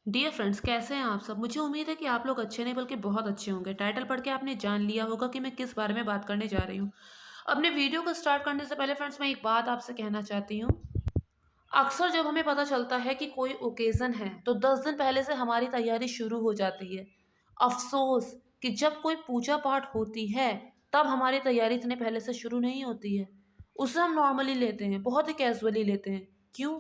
Dear friends, कैसे हैं आप सब? मुझे उम्मीद है कि आप लोग अच्छे नहीं बल्कि बहुत अच्छे होंगे। टाइटल पढ़ के आपने जान लिया होगा कि मैं किस बारे में बात करने जा रही हूँ। अपने वीडियो को स्टार्ट करने से पहले फ्रेंड्स मैं एक बात आपसे कहना चाहती हूँ। अक्सर जब हमें पता चलता है कि कोई ओकेज़न है तो 10 दिन पहले से हमारी तैयारी शुरू हो जाती है। अफ़सोस कि जब कोई पूजा-पाठ होती है तब हमारी तैयारी इतने पहले से शुरू नहीं होती है। उसे हम नॉर्मली लेते हैं, बहुत ही कैज़ुअली लेते हैं। क्यों?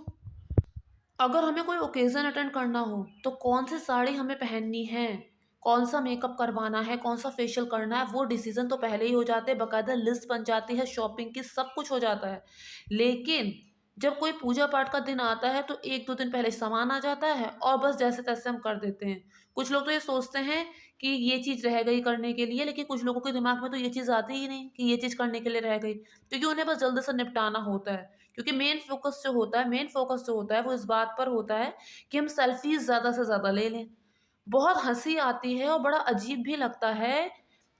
अगर हमें कोई ओकेज़न अटेंड करना हो, तो कौन-सी साड़ी हमें पहननी है, कौन-सा मेकअप करवाना है, कौन-सा फेशियल करना है, वो डिसीज़न तो पहले ही हो जाते हैं, बाकायदा लिस्ट बन जाती है शॉपिंग की, सब कुछ हो जाता है। लेकिन जब कोई पूजा-पाठ का दिन आता है, तो 1-2 दिन पहले सामान आ जाता है और बस जैसे-तैसे हम कर देते हैं। कुछ लोग तो ये सोचते हैं कि ये चीज़ रह गई करने के लिए, लेकिन कुछ लोगों के दिमाग में तो ये चीज़ आती ही नहीं कि ये चीज़ करने के लिए रह गई, क्योंकि उन्हें बस जल्दी से निपटाना होता है। क्योंकि मेन फ़ोकस जो होता है वो इस बात पर होता है कि हम सेल्फ़ीज़ ज़्यादा से ज़्यादा ले लें। बहुत हँसी आती है और बड़ा अजीब भी लगता है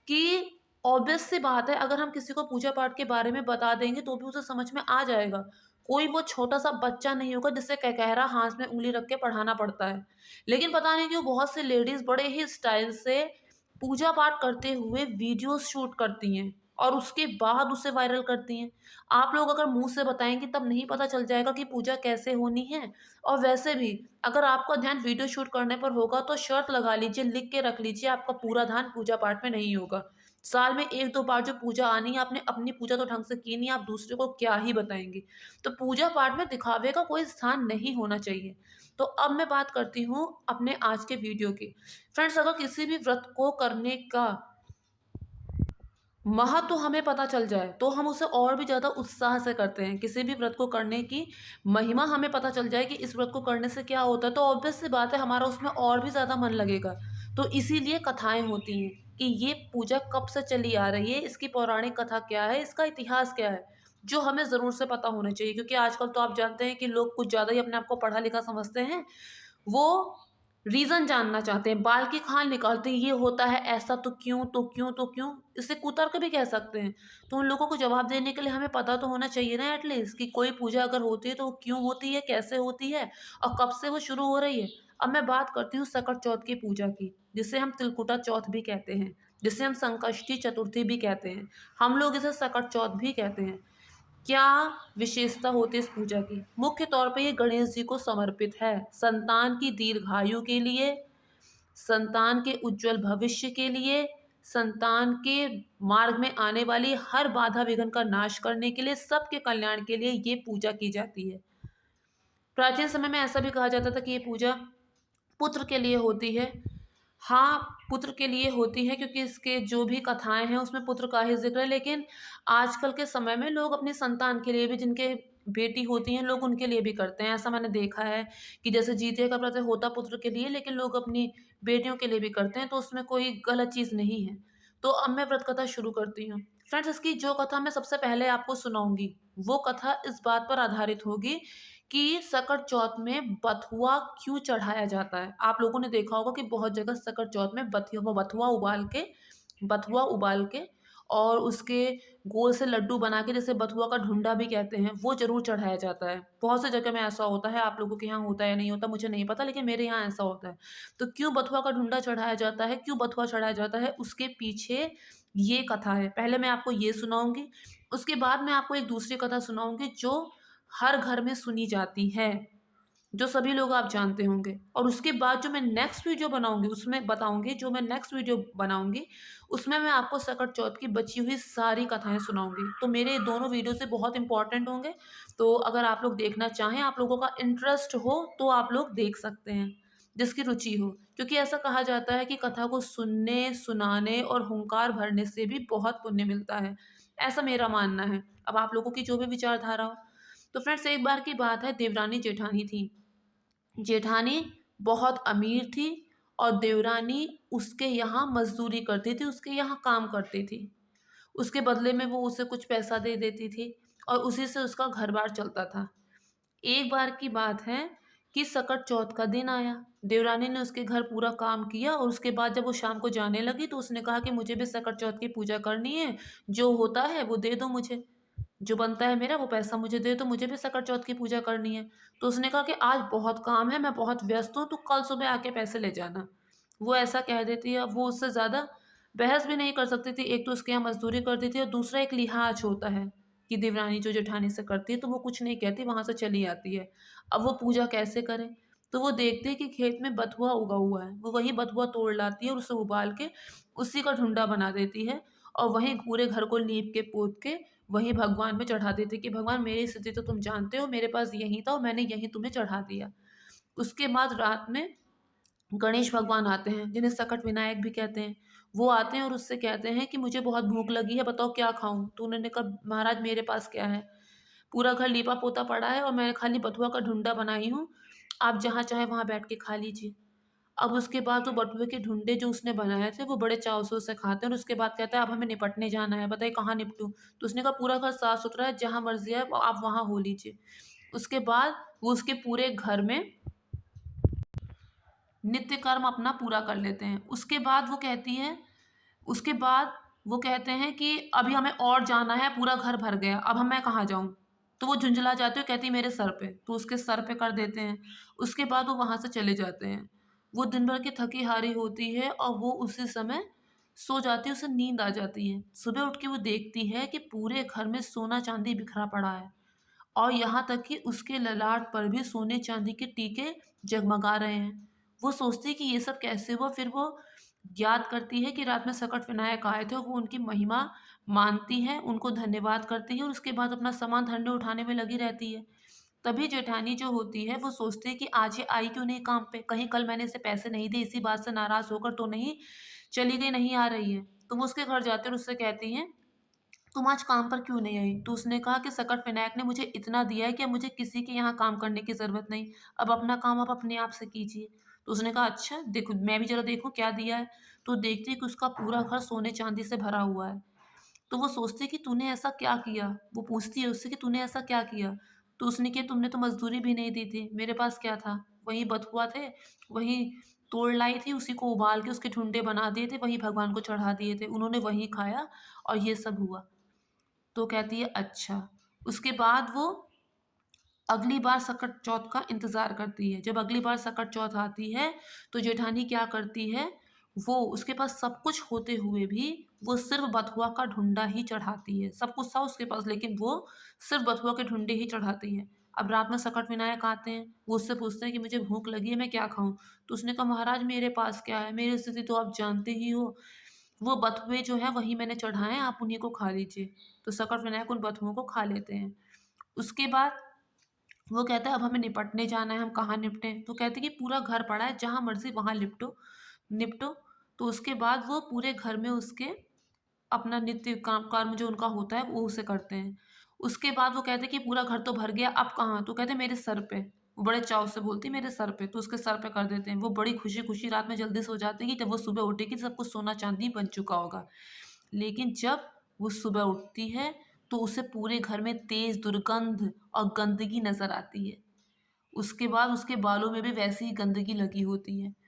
कि ऑब्वियस सी बात है, अगर हम किसी को पूजा-पाठ के बारे में बता देंगे तो भी उसे समझ में आ जाएगा। कोई वो छोटा-सा बच्चा नहीं होगा जिसे कहकहरा हाथ में उँगली रख के पढ़ाना पड़ता है। लेकिन पता नहीं क्यों बहुत सी लेडीज़ बड़े ही स्टाइल से पूजा-पाठ करते हुए वीडियोज़ शूट करती हैं और उसके बाद उसे वायरल करती हैं। आप लोग अगर मुँह से बताएँगे तब नहीं पता चल जाएगा कि पूजा कैसे होनी है। और वैसे भी अगर आपका ध्यान वीडियो शूट करने पर होगा तो शर्त लगा लीजिए, लिख के रख लीजिए, आपका पूरा ध्यान पूजा-पाठ में नहीं होगा। साल में 1-2 बार जो पूजा आनी है, आपने अपनी पूजा तो ढंग से की नहीं, आप दूसरे को क्या ही बताएँगे। तो पूजा-पाठ में दिखावे का कोई स्थान नहीं होना चाहिए। तो अब मैं बात करती हूँ अपने आज के वीडियो की। फ्रेंड्स, अगर किसी भी व्रत को करने का महत्व हमें पता चल जाए, तो हम उसे और भी ज़्यादा उत्साह से करते हैं। किसी भी व्रत को करने की महिमा हमें पता चल जाए कि इस व्रत को करने से क्या होता है, तो ऑब्वियस सी बात है हमारा उसमें और भी ज़्यादा मन लगेगा। तो इसीलिए कथाएँ होती हैं कि ये पूजा कब से चली आ रही है, इसकी पौराणिक कथा क्या है, इसका इतिहास क्या है, जो हमें ज़रूर से पता होना चाहिए। क्योंकि आजकल तो आप जानते हैं कि लोग कुछ ज़्यादा ही अपने आप को पढ़ा-लिखा समझते हैं। वो रीज़न जानना चाहते हैं, बाल की खाल निकालते हैं, ये होता है ऐसा तो क्यों, तो क्यों, तो क्यों? इसे कुतर्क भी कह सकते हैं। तो उन लोगों को जवाब देने के लिए हमें पता तो होना चाहिए ना एटलीस्ट कि कोई पूजा अगर होती है तो वो क्यों होती है, कैसे होती है और कब से वो शुरू हो रही है। अब मैं बात करती हूँ सकट चौथ की पूजा की, जिसे हम तिलकुटा चौथ भी कहते हैं, जिसे हम संकष्टी चतुर्थी भी कहते हैं। हम लोग इसे सकट चौथ भी कहते हैं। क्या विशेषता होती है इस पूजा की? मुख्य तौर पे ये गणेश जी को समर्पित है, संतान की दीर्घायु के लिए, संतान के उज्जवल भविष्य के लिए, संतान के मार्ग में आने वाली हर बाधा विघ्न का नाश करने के लिए, सबके कल्याण के लिए ये पूजा की जाती है। प्राचीन समय में ऐसा भी कहा जाता था कि ये पूजा पुत्र के लिए होती है। हाँ, पुत्र के लिए होती है क्योंकि इसके जो भी कथाएँ हैं उसमें पुत्र का ही ज़िक्र है, लेकिन आजकल के समय में लोग अपनी संतान के लिए भी, जिनके बेटी होती हैं, लोग उनके लिए भी करते हैं। ऐसा मैंने देखा है कि जैसे जितिया का व्रत होता पुत्र के लिए, लेकिन लोग अपनी बेटियों के लिए भी करते हैं, तो उसमें कोई गलत चीज़ नहीं है। तो अब मैं व्रत कथा शुरू करती हूँ। फ्रेंड्स, इसकी जो कथा मैं सबसे पहले आपको सुनाऊँगी, वो कथा इस बात पर आधारित होगी कि सकट चौथ में बथुआ क्यों चढ़ाया जाता है। आप लोगों ने देखा होगा कि बहुत जगह सकट चौथ में बथुआ उबाल के और उसके गोल से लड्डू बना के, जिसे बथुआ का ढुंडा भी कहते हैं, वो ज़रूर चढ़ाया जाता है। बहुत सी जगह में ऐसा होता है, आप लोगों के यहाँ होता है या नहीं होता मुझे नहीं पता, लेकिन मेरे यहाँ ऐसा होता है। तो क्यों बथुआ का ढुंडा चढ़ाया जाता है, क्यों बथुआ चढ़ाया जाता है, उसके पीछे ये कथा है। पहले मैं आपको ये सुनाऊँगी, उसके बाद मैं आपको एक दूसरी कथा सुनाऊँगी जो हर घर में सुनी जाती है, जो सभी लोग आप जानते होंगे। और उसके बाद जो मैं नेक्स्ट वीडियो बनाऊँगी उसमें बताऊँगी, जो मैं नेक्स्ट वीडियो बनाऊँगी उसमें मैं आपको सकट चौथ की बची हुई सारी कथाएँ सुनाऊँगी। तो मेरे ये दोनों वीडियो से बहुत इम्पोर्टेंट होंगे, तो अगर आप लोग देखना चाहें, आप लोगों का इंटरेस्ट हो तो आप लोग देख सकते हैं, जिसकी रुचि हो। क्योंकि ऐसा कहा जाता है कि कथा को सुनने, सुनाने और हुंकार भरने से भी बहुत पुण्य मिलता है। ऐसा मेरा मानना है। अब आप लोगों की जो भी विचारधारा हो। तो फ्रेंड्स, एक बार की बात है, देवरानी जेठानी थी। जेठानी बहुत अमीर थी और देवरानी उसके यहाँ मज़दूरी करती थी, उसके यहाँ काम करती थी। उसके बदले में वो उसे कुछ पैसा दे देती थी और उसी से उसका घर-बार चलता था। एक बार की बात है कि सकट चौथ का दिन आया। देवरानी ने उसके घर पूरा काम किया और उसके बाद जब वो शाम को जाने लगी तो उसने कहा कि मुझे भी सकट चौथ की पूजा करनी है, जो होता है वो दे दो मुझे। जो बनता है मेरा वो पैसा मुझे दे, तो मुझे भी सकट चौथ की पूजा करनी है। तो उसने कहा कि आज बहुत काम है, मैं बहुत व्यस्त हूँ, तू कल सुबह आके पैसे ले जाना। वो ऐसा कह देती है, अब वो उससे ज़्यादा बहस भी नहीं कर सकती थी। एक तो उसके यहाँ मज़दूरी करती थी और दूसरा एक लिहाज़ होता है कि देवरानी जो जेठानी से करती है, तो वो कुछ नहीं कहती, वहाँ से चली आती है। अब वो पूजा कैसे करे? तो वो देखती है कि खेत में बथुआ उगा हुआ है, वो वही बथुआ तोड़ लाती है और उसे उबाल के उसी का ढूंढा बना देती है और वहीं पूरे घर को लीप के पोत के वहीं भगवान पे चढ़ा देती है कि भगवान मेरी स्थिति तो तुम जानते हो, मेरे पास यही था और मैंने यही तुम्हें चढ़ा दिया। उसके बाद रात में गणेश भगवान आते हैं, जिन्हें सकट विनायक भी कहते हैं। वो आते हैं और उससे कहते हैं कि मुझे बहुत भूख लगी है, बताओ क्या खाऊँ? तो उन्होंने कहा महाराज मेरे पास क्या है? पूरा घर लीपा-पोता पड़ा है और मैं खाली बथुआ का ढूंढा बनाई हूँ, आप जहाँ चाहे वहाँ बैठ के खा लीजिए। अब उसके बाद वो बटुए के ढूंढे जो उसने बनाए थे, वो बड़े चाव से उसे खाते हैं और उसके बाद कहता है अब हमें निपटने जाना है, बताइए कहाँ निपटूँ? तो उसने कहा पूरा घर साफ-सुथरा है, जहाँ मर्ज़ी है आप वहाँ हो लीजिए। उसके बाद वो उसके पूरे घर में नित्य कर्म अपना पूरा कर लेते हैं। उसके बाद वो कहते हैं कि अभी हमें और जाना है, पूरा घर भर गया, अब मैं कहाँ जाऊँ? तो वो झुंझला जाती है और कहती है मेरे सर पे, तो उसके सर पे कर देते हैं। उसके बाद वो वहाँ से चले जाते हैं। वो दिन भर की थकी-हारी होती है और वो उसी समय सो जाती है, उसे नींद आ जाती है। सुबह उठ के वो देखती है कि पूरे घर में सोना-चांदी बिखरा पड़ा है। और यहाँ तक कि उसके ललाट पर भी सोने-चांदी के टीके जगमगा रहे हैं। वो सोचती है कि ये सब कैसे हुआ? फिर वो याद करती है कि रात में सकट विनायक आए थे और वो उनकी महिमा मानती है, उनको धन्यवाद करती है और उसके बाद अपना सामान धन्य उठाने में लगी रहती है। तभी जेठानी जो होती है वो सोचती है कि आज ये आई क्यों नहीं काम पे? कहीं कल मैंने इसे पैसे नहीं दिए, इसी बात से नाराज़ होकर तो नहीं चली गई, नहीं आ रही है। तो वो उसके घर जाती है और उससे कहती हैं तुम आज काम पर क्यों नहीं आई? तो उसने कहा कि सकट विनायक ने मुझे इतना दिया है कि अब मुझे किसी के यहाँ काम करने की ज़रूरत नहीं। अब अपना काम आप अपने आप से कीजिए। तो उसने कहा अच्छा देखो मैं भी ज़रा देखूँ क्या दिया है? तो देखती है कि उसका पूरा घर सोने-चांदी से भरा हुआ है। तो वो सोचती है कि तूने ऐसा क्या किया? वो पूछती है उससे कि तूने ऐसा क्या किया? तो उसने कहा तुमने तो मज़दूरी भी नहीं दी थी, मेरे पास क्या था? वही बथुआ थे, वही तोड़ लाई थी, उसी को उबाल के उसके ठुंडे बना दिए थे, वही भगवान को चढ़ा दिए थे। उन्होंने वही खाया और ये सब हुआ। तो कहती है अच्छा। उसके बाद वो अगली बार सकट चौथ का इंतज़ार करती है। जब अगली बार सकट चौथ आती है, तो जेठानी क्या करती है, वो उसके पास सब कुछ होते हुए भी वो सिर्फ़ बथुआ का ढूँढा ही चढ़ाती है। सब कुछ था उसके पास लेकिन वो सिर्फ़ बथुआ के ढूँढे ही चढ़ाती है। अब रात में सकट विनायक आते हैं, वो उससे पूछते हैं कि मुझे भूख लगी है, मैं क्या खाऊँ? तो उसने कहा महाराज मेरे पास क्या है, मेरी स्थिति तो आप जानते ही हो। वो बथुए जो हैं वही मैंने चढ़ाए हैं, आप उन्हीं को खा लीजिए। तो सकट विनायक उन बथुओं को खा लेते हैं। उसके बाद वो कहता है अब हमें निपटने जाना है, हम कहाँ निपटें? तो कहते हैं कि पूरा घर पड़ा है, जहाँ मर्ज़ी वहाँ निपटो। तो उसके बाद वो पूरे घर में उसके अपना नित्य काम कर्म जो उनका होता है वो उसे करते हैं। उसके बाद वो कहते हैं कि पूरा घर तो भर गया, अब कहाँ? तो कहते हैं मेरे सर पे। वो बड़े चाव से बोलती है मेरे सर पे, तो उसके सर पे कर देते हैं। वो बड़ी खुशी-खुशी रात में जल्दी सो जाती है कि जब वो सुबह उठेगी सब कुछ सोना-चांदी बन चुका होगा। लेकिन जब वो सुबह उठती है, तो उसे पूरे घर में तेज़ दुर्गंध और गंदगी नज़र आती है। उसके बाद उसके बालों में भी वैसी ही गंदगी लगी होती है।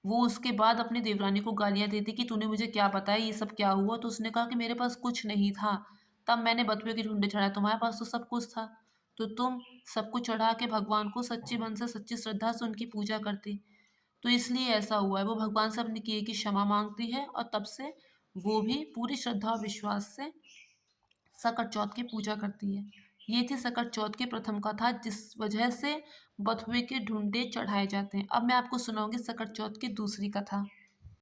वो उसके बाद अपनी देवरानी को गालियाँ देती कि तूने मुझे क्या बताया, ये सब क्या हुआ? तो उसने कहा कि मेरे पास कुछ नहीं था, तब मैंने बथुए के ढूँढे चढ़ाए, तुम्हारे पास तो सब कुछ था। तो तुम सब कुछ चढ़ा के भगवान को सच्चे मन से, सच्ची श्रद्धा से उनकी पूजा करती। तो इसलिए ऐसा हुआ है। वो भगवान से अपने किए की क्षमा माँगती है और तब से वो भी पूरी श्रद्धा और विश्वास से सकट चौथ की पूजा करती है। ये थी सकट चौथ की प्रथम कथा जिस वजह से बथुए के ढूंढे चढ़ाए जाते हैं। अब मैं आपको सुनाऊंगी सकट चौथ की दूसरी कथा।